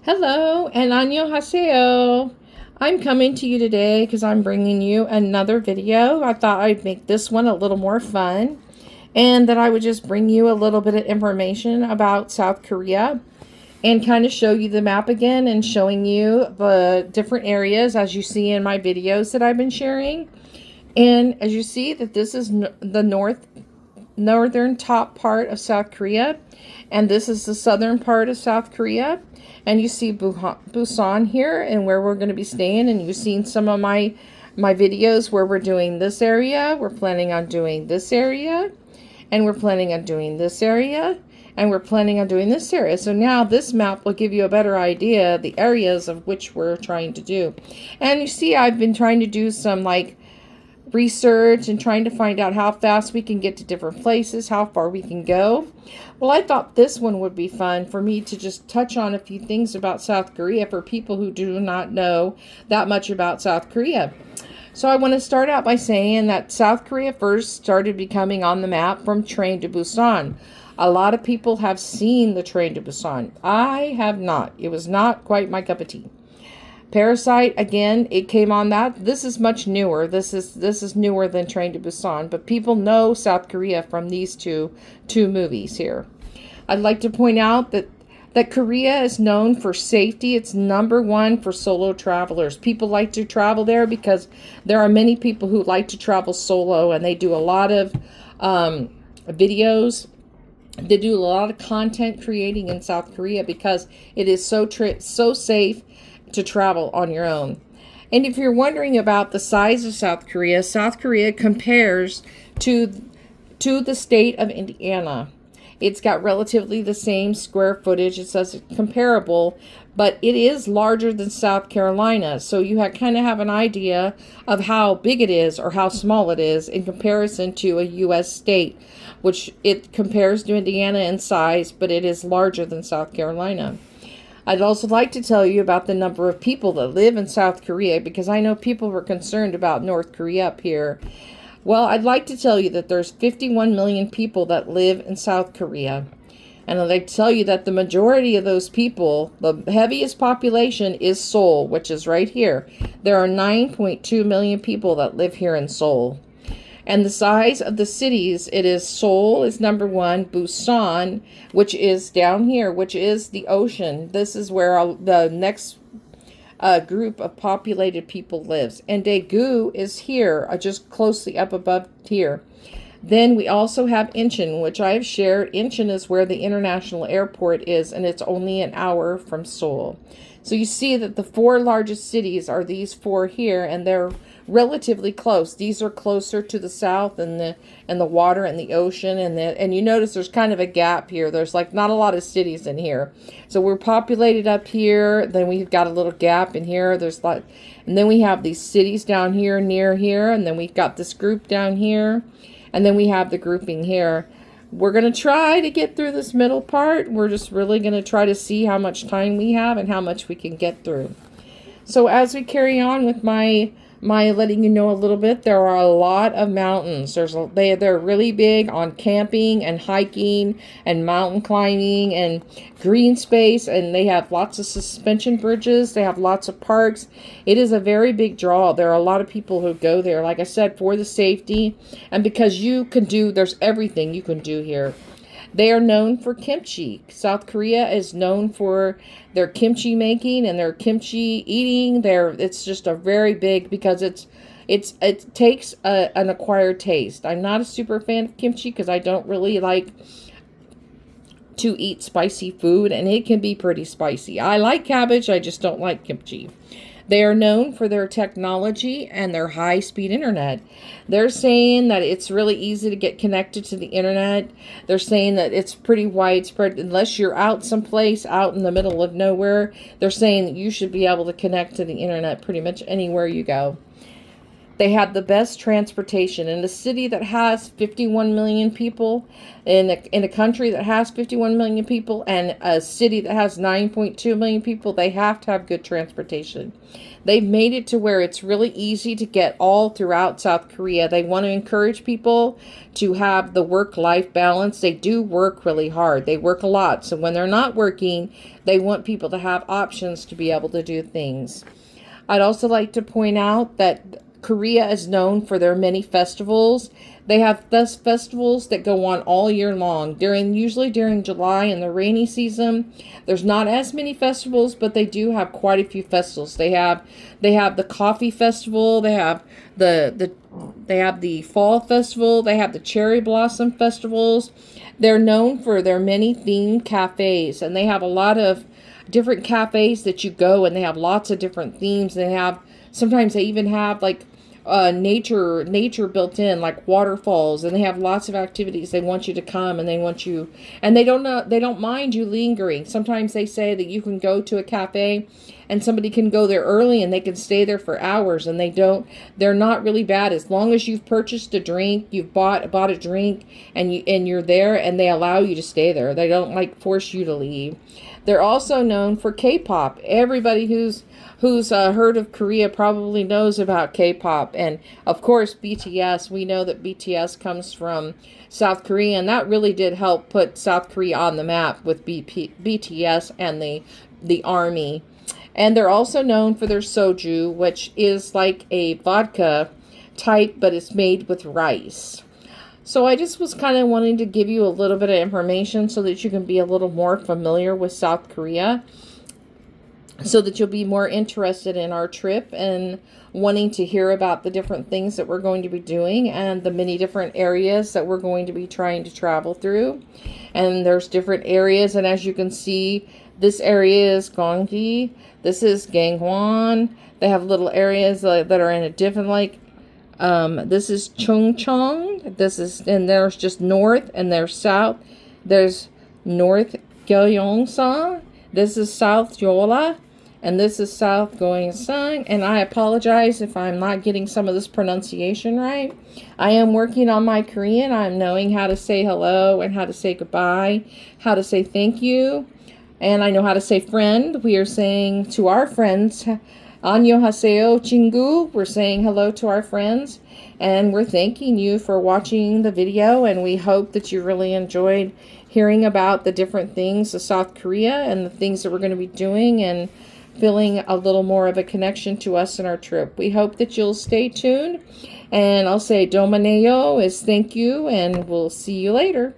Hello and annyeonghaseyo. I'm coming to you today because I'm bringing you another video. I thought I'd make this one a little more fun and that I would just bring you a little bit of information about South Korea and kind of show you the map again and showing you the different areas as you see in my videos that I've been sharing. And as you see that this is the northern top part of South Korea, and this is the southern part of South Korea. And you see Busan here and where we're going to be staying, and you've seen some of my videos where we're doing this area, we're planning on doing this area, and we're planning on doing this area, and we're planning on doing this area. So now this map will give you a better idea of the areas of which we're trying to do. And you see I've been trying to do some research and trying to find out how fast we can get to different places, how far we can go. Well, I thought this one would be fun for me to just touch on a few things about South Korea for people who do not know that much about South Korea. So I want to start out by saying that South Korea first started becoming on the map from Train to Busan. A lot of people have seen the Train to Busan. I have not. It was not quite my cup of tea. Parasite, again, it came on that. This is much newer. This is newer than Train to Busan, but people know South Korea from these two movies here. I'd like to point out that Korea is known for safety. It's number one for solo travelers. People like to travel there because there are many people who like to travel solo, and they do a lot of videos. They do a lot of content creating in South Korea because it is so safe to travel on your own. And if you're wondering about the size of South Korea compares to the state of Indiana. It's got relatively the same square footage. It says comparable, but it is larger than South Carolina. So you kind of have an idea of how big it is or how small it is in comparison to a U.S. state, which it compares to Indiana in size, but it is larger than South Carolina. I'd also like to tell you about the number of people that live in South Korea, because I know people were concerned about North Korea up here. Well, I'd like to tell you that there's 51 million people that live in South Korea. And I'd like to tell you that the majority of those people, the heaviest population is Seoul, which is right here. There are 9.2 million people that live here in Seoul. And the size of the cities, it is Seoul is number one, Busan, which is down here, which is the ocean. This is where the next group of populated people lives. And Daegu is here, just closely up above here. Then we also have Incheon, which I have shared. Incheon is where the international airport is, and it's only an hour from Seoul. So you see that the four largest cities are these four here, and they're relatively close. These are closer to the south and the water and the ocean, and you notice there's kind of a gap here. There's not a lot of cities in here. So we're populated up here, then we've got a little gap in here. And then we have these cities down here near here, and then we've got this group down here, and then we have the grouping here. We're going to try to get through this middle part. We're just really going to try to see how much time we have and how much we can get through. So as we carry on with my letting you know a little bit, there are a lot of mountains. They're really big on camping and hiking and mountain climbing and green space, and they have lots of suspension bridges. They have lots of parks. It is a very big draw. There are a lot of people who go there, like I said, for the safety and because there's everything you can do here. They are known for kimchi. South Korea is known for their kimchi making and their kimchi eating. It's just a very big, because it takes an acquired taste. I'm not a super fan of kimchi because I don't really like to eat spicy food, and it can be pretty spicy. I like cabbage, I just don't like kimchi. They are known for their technology and their high-speed internet. They're saying that it's really easy to get connected to the internet. They're saying that it's pretty widespread. Unless you're out someplace, out in the middle of nowhere, they're saying that you should be able to connect to the internet pretty much anywhere you go. They have the best transportation. In a city that has 51 million people, in a country that has 51 million people, and a city that has 9.2 million people, they have to have good transportation. They've made it to where it's really easy to get all throughout South Korea. They want to encourage people to have the work-life balance. They do work really hard. They work a lot. So when they're not working, they want people to have options to be able to do things. I'd also like to point out that Korea is known for their many festivals. They have festivals that go on all year long. Usually during July and the rainy season, there's not as many festivals, but they do have quite a few festivals. They have the coffee festival. They have the fall festival. They have the cherry blossom festivals. They're known for their many themed cafes, and they have a lot of different cafes that you go, and they have lots of different themes. Sometimes they even have like nature built in, like waterfalls, and they have lots of activities. They want you to come, and they don't mind you lingering. Sometimes they say that you can go to a cafe and somebody can go there early and they can stay there for hours, and they're not really bad as long as you've purchased a drink, you've bought a drink, and you're there, and they allow you to stay there. They don't like force you to leave. They're also known for K-pop. Everybody who's heard of Korea probably knows about K-pop. And of course, BTS. We know that BTS comes from South Korea, and that really did help put South Korea on the map with BTS and the army. And they're also known for their soju, which is like a vodka type, but it's made with rice. So I just was kind of wanting to give you a little bit of information so that you can be a little more familiar with South Korea, so that you'll be more interested in our trip and wanting to hear about the different things that we're going to be doing and the many different areas that we're going to be trying to travel through. And there's different areas, and as you can see, this area is Gyeonggi, this is Gangwon. They have little areas that are in a different, like, this is Chungcheong. And there's just north, and there's south. There's North Gyeongsang. This is South Jeolla, and this is South Gyeongsang. And I apologize if I'm not getting some of this pronunciation right. I am working on my Korean. I'm knowing how to say hello and how to say goodbye, how to say thank you, and I know how to say friend. We are saying to our friends, 안녕하세요, 친구. We're saying hello to our friends, and we're thanking you for watching the video, and we hope that you really enjoyed hearing about the different things of South Korea and the things that we're going to be doing, and feeling a little more of a connection to us in our trip. We hope that you'll stay tuned, and I'll say domaneyo is thank you, and we'll see you later.